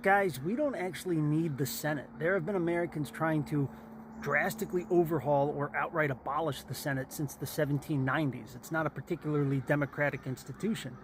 Guys, we don't actually need the Senate. There have been Americans trying to drastically overhaul or outright abolish the Senate since the 1790s. It's not a particularly democratic institution.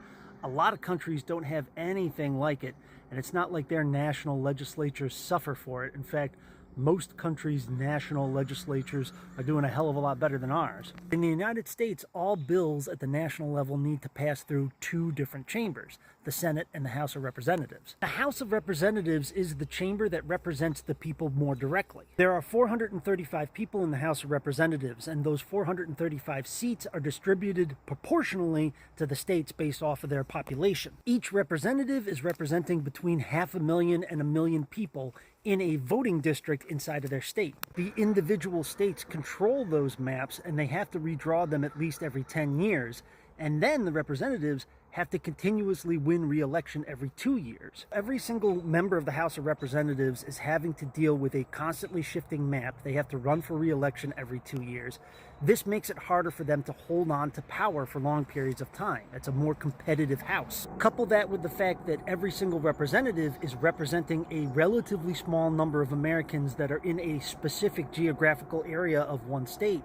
A lot of countries don't have anything like it, and it's not like their national legislatures suffer for it. In fact, most countries' national legislatures are doing a hell of a lot better than ours. In the United States, all bills at the national level need to pass through two different chambers, the Senate and the House of Representatives. The House of Representatives is the chamber that represents the people more directly. There are 435 people in the House of Representatives, and those 435 seats are distributed proportionally to the states based off of their population. Each representative is representing between 500,000 and 1 million people in a voting district inside of their state. The individual states control those maps, and they have to redraw them at least every 10 years. And then the representatives have to continuously win re-election every 2 years. Every single member of the House of Representatives is having to deal with a constantly shifting map. They have to run for re-election every 2 years. This makes it harder for them to hold on to power for long periods of time. It's a more competitive House. Couple that with the fact that every single representative is representing a relatively small number of Americans that are in a specific geographical area of one state.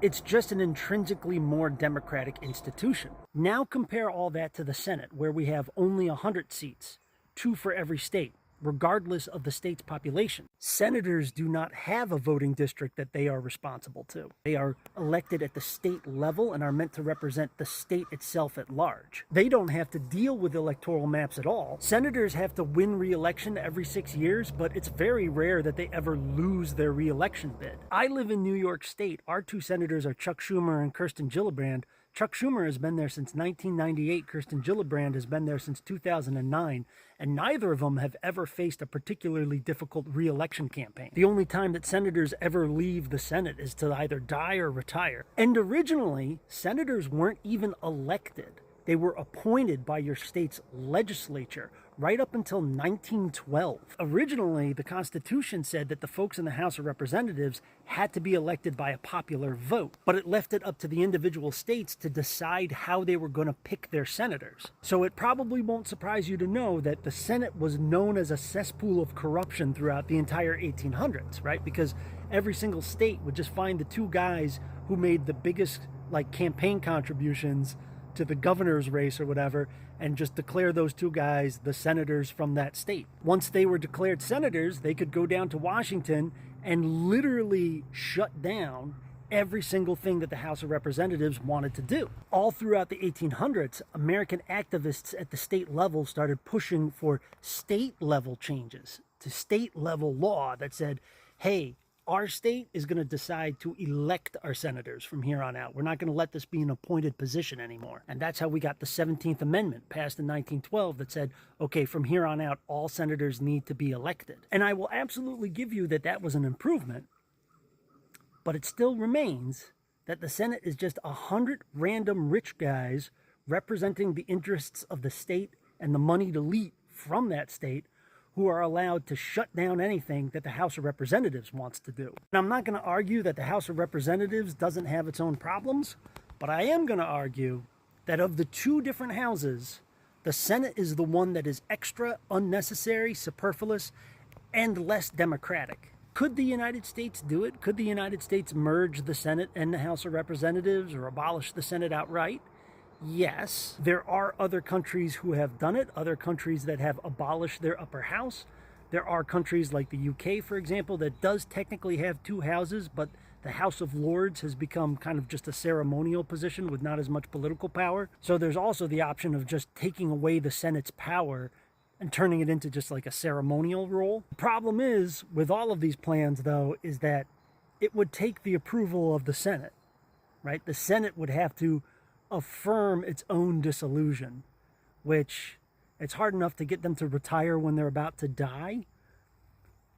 It's just an intrinsically more democratic institution. Now compare all that to the Senate, where we have only 100 seats, 2 for every state, regardless of the state's population. Senators do not have a voting district that they are responsible to. They are elected at the state level and are meant to represent the state itself at large. They don't have to deal with electoral maps at all. Senators have to win re-election every 6 years, but it's very rare that they ever lose their re-election bid. I live in New York State. Our 2 senators are Chuck Schumer and Kirsten Gillibrand. Chuck Schumer has been there since 1998. Kirsten Gillibrand has been there since 2009, and neither of them have ever faced a particularly difficult re-election campaign. The only time that senators ever leave the Senate is to either die or retire. And originally, senators weren't even elected. They were appointed by your state's legislature right up until 1912. Originally, the Constitution said that the folks in the House of Representatives had to be elected by a popular vote, but it left it up to the individual states to decide how they were going to pick their senators. So it probably won't surprise you to know that the Senate was known as a cesspool of corruption throughout the entire 1800s, right? Because every single state would just find the 2 guys who made the biggest campaign contributions to the governor's race or whatever, and just declare those 2 guys the senators from that state. Once they were declared senators, they could go down to Washington and literally shut down every single thing that the House of Representatives wanted to do. All throughout the 1800s, American activists at the state level started pushing for state-level changes to state-level law that said, hey, our state is going to decide to elect our senators from here on out. We're not going to let this be an appointed position anymore. And that's how we got the 17th Amendment passed in 1912 that said, okay, from here on out, all senators need to be elected. And I will absolutely give you that that was an improvement, but it still remains that the Senate is just 100 random rich guys representing the interests of the state and the moneyed elite from that state, who are allowed to shut down anything that the House of Representatives wants to do. And I'm not going to argue that the House of Representatives doesn't have its own problems, but I am going to argue that of the 2 different houses, the Senate is the one that is extra, unnecessary, superfluous, and less democratic. Could the United States do it? Could the United States merge the Senate and the House of Representatives or abolish the Senate outright? Yes, there are other countries who have done it, other countries that have abolished their upper house. There are countries like the UK, for example, that does technically have 2 houses, but the House of Lords has become kind of just a ceremonial position with not as much political power. So there's also the option of just taking away the Senate's power and turning it into just like a ceremonial role. The problem is, with all of these plans, though, is that it would take the approval of the Senate, right? The Senate would have to affirm its own dissolution, which it's hard enough to get them to retire when they're about to die.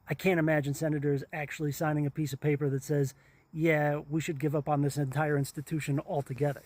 I can't imagine senators actually signing a piece of paper that says, yeah, we should give up on this entire institution altogether.